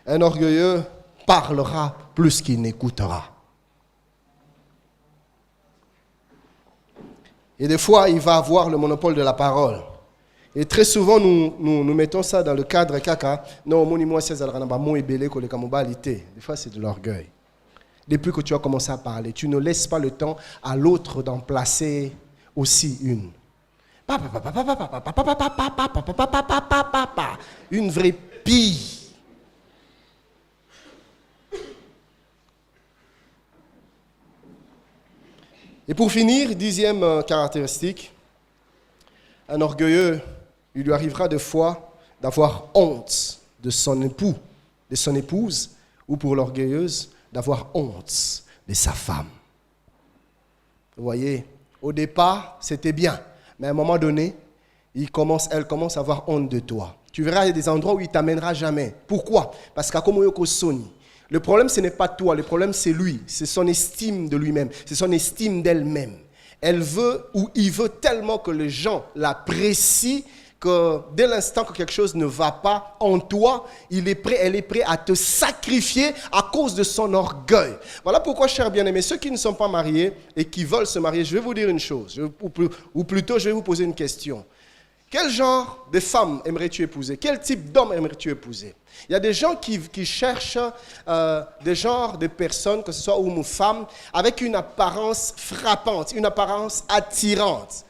un orgueilleux parlera plus qu'il n'écoutera. Et des fois, il va avoir le monopole de la parole. Et très souvent, nous mettons ça dans le cadre caca. Non, mon des fois, c'est de l'orgueil. Depuis que tu as commencé à parler, tu ne laisses pas le temps à l'autre d'en placer aussi une. Une vraie pie. Et pour finir, 10e caractéristique, un orgueilleux, il lui arrivera des fois d'avoir honte de son époux, de son épouse, ou pour l'orgueilleuse, d'avoir honte de sa femme. Vous voyez, au départ, c'était bien. Mais à un moment donné, elle commence à avoir honte de toi. Tu verras, il y a des endroits où il ne t'amènera jamais. Pourquoi? Parce qu'à Komoyoko Soni, le problème, ce n'est pas toi, le problème, c'est lui. C'est son estime de lui-même, c'est son estime d'elle-même. Elle veut ou il veut tellement que les gens l'apprécient que dès l'instant que quelque chose ne va pas en toi, elle est prête à te sacrifier à cause de son orgueil. Voilà pourquoi, chers bien-aimés, ceux qui ne sont pas mariés et qui veulent se marier, je vais vous dire une chose, ou plutôt je vais vous poser une question. Quel genre de femme aimerais-tu épouser? Quel type d'homme aimerais-tu épouser? Il y a des gens qui cherchent des genres de personnes, que ce soit hommes ou femmes, avec une apparence frappante, une apparence attirante.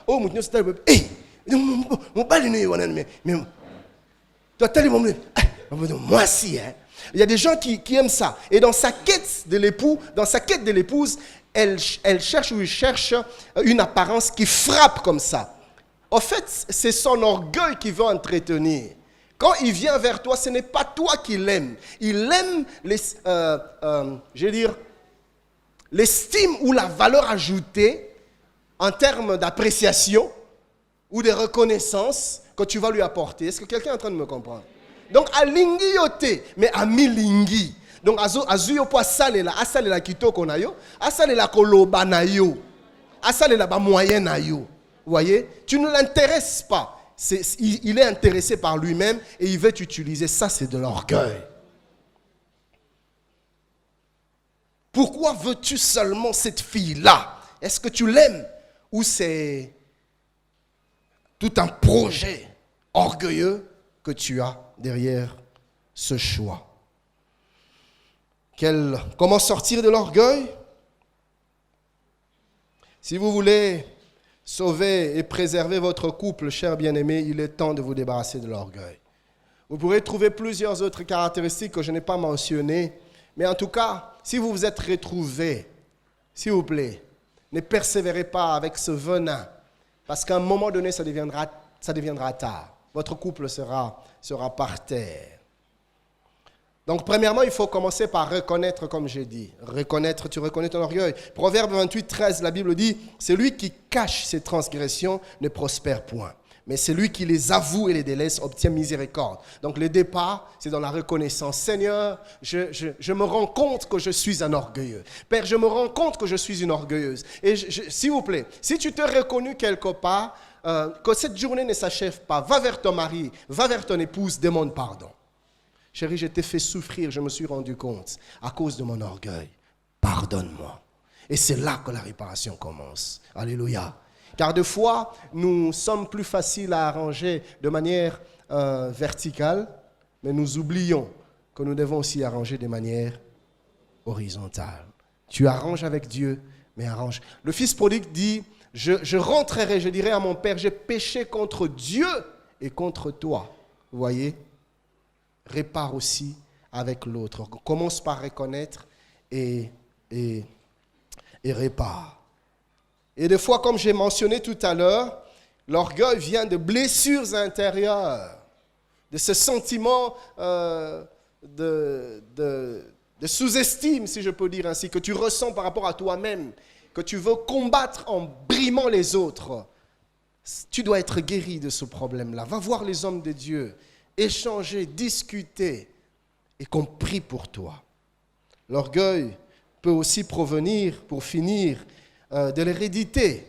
Oh, mon Dieu, c'est hey! Moi aussi, hein. Il y a des gens qui aiment ça. Et dans sa quête de l'époux, dans sa quête de l'épouse, elle cherche ou il cherche une apparence qui frappe comme ça. En fait, c'est son orgueil qui veut entretenir. Quand il vient vers toi, ce n'est pas toi qui l'aime. Il aime l'estime ou la valeur ajoutée en termes d'appréciation ou de reconnaissance que tu vas lui apporter. Est-ce que quelqu'un est en train de me comprendre? Donc, à lingi yote, mais à milingi. Donc, azuyo po asalela kitoko na yo, asalela koloba na yo, asalela ba moyen na yo. Vous voyez? Tu ne l'intéresses pas. Il est intéressé par lui-même et il veut t'utiliser. Ça, c'est de l'orgueil. Pourquoi veux-tu seulement cette fille-là? Est-ce que tu l'aimes ou c'est tout un projet orgueilleux que tu as derrière ce choix? Comment sortir de l'orgueil? Si vous voulez sauver et préserver votre couple, chers bien-aimés, il est temps de vous débarrasser de l'orgueil. Vous pourrez trouver plusieurs autres caractéristiques que je n'ai pas mentionnées, mais en tout cas, si vous vous êtes retrouvés, s'il vous plaît, ne persévérez pas avec ce venin, parce qu'à un moment donné, ça deviendra tard. Votre couple sera par terre. Donc, premièrement, il faut commencer par reconnaître, comme j'ai dit. Tu reconnais ton orgueil. Proverbe 28, 13, la Bible dit, « Celui qui cache ses transgressions ne prospère point. Mais celui qui les avoue et les délaisse obtient miséricorde. » Donc, le départ, c'est dans la reconnaissance. « Seigneur, je me rends compte que je suis un orgueilleux. Père, je me rends compte que je suis une orgueilleuse. » Et s'il vous plaît, si tu t'es reconnu quelque part, que cette journée ne s'achève pas, va vers ton mari, va vers ton épouse, demande pardon. Chérie, je t'ai fait souffrir, je me suis rendu compte, à cause de mon orgueil. Pardonne-moi. Et c'est là que la réparation commence. Alléluia. Car des fois, nous sommes plus faciles à arranger de manière verticale, mais nous oublions que nous devons aussi arranger de manière horizontale. Tu arranges avec Dieu, mais arrange. Le fils prodigue dit, je rentrerai, je dirai à mon père, j'ai péché contre Dieu et contre toi. Vous voyez? Répare aussi avec l'autre. Commence par reconnaître et répare. Et des fois, comme j'ai mentionné tout à l'heure, l'orgueil vient de blessures intérieures, de ce sentiment de sous-estime, si je peux dire ainsi, que tu ressens par rapport à toi-même, que tu veux combattre en brimant les autres, tu dois être guéri de ce problème-là. Va voir les hommes de Dieu, échanger, discuter, et qu'on prie pour toi. L'orgueil peut aussi provenir, pour finir, de l'hérédité.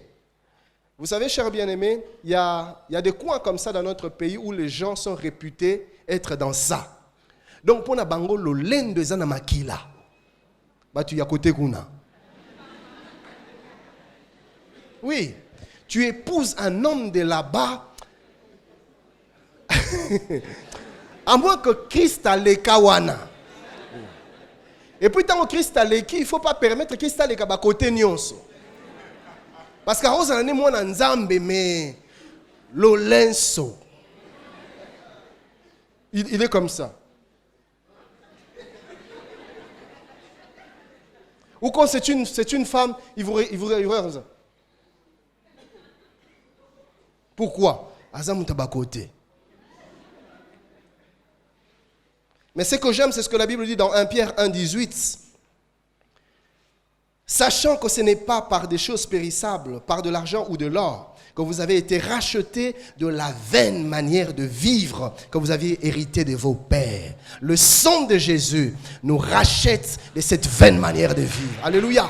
Vous savez, chers bien-aimés, il y a des coins comme ça dans notre pays où les gens sont réputés être dans ça. Donc, pour bango lo lendo ezana makila. Batu ya kote kuna. Oui, tu épouses un homme de là-bas. À moins que Christ a les kawana. Et puis, tant que Christ a les qui, il ne faut pas permettre que Christ a les kaba côté nyonso. Parce que Rosa n'est moi nzambe mais l'olenso. Il est comme ça. Ou quand c'est une femme, il vous comme ça. Pourquoi? Azam tabakote. Mais ce que j'aime, c'est ce que la Bible dit dans 1 Pierre 1,18. Sachant que ce n'est pas par des choses périssables, par de l'argent ou de l'or, que vous avez été rachetés de la vaine manière de vivre que vous aviez hérité de vos pères. Le sang de Jésus nous rachète de cette vaine manière de vivre. Alléluia.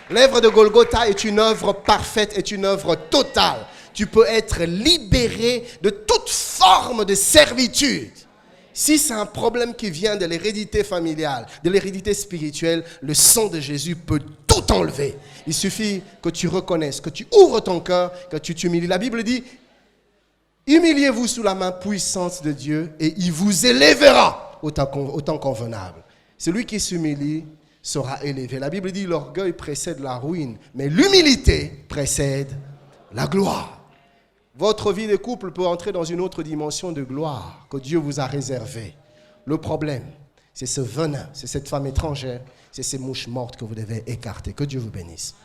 L'œuvre de Golgotha est une œuvre parfaite, est une œuvre totale. Tu peux être libéré de toute forme de servitude. Si c'est un problème qui vient de l'hérédité familiale, de l'hérédité spirituelle, le sang de Jésus peut tout enlever. Il suffit que tu reconnaisses, que tu ouvres ton cœur, que tu t'humilies. La Bible dit, humiliez-vous sous la main puissante de Dieu et il vous élèvera au temps convenable. Celui qui s'humilie sera élevé. La Bible dit, l'orgueil précède la ruine, mais l'humilité précède la gloire. Votre vie de couple peut entrer dans une autre dimension de gloire que Dieu vous a réservée. Le problème, c'est ce venin, c'est cette femme étrangère, c'est ces mouches mortes que vous devez écarter. Que Dieu vous bénisse.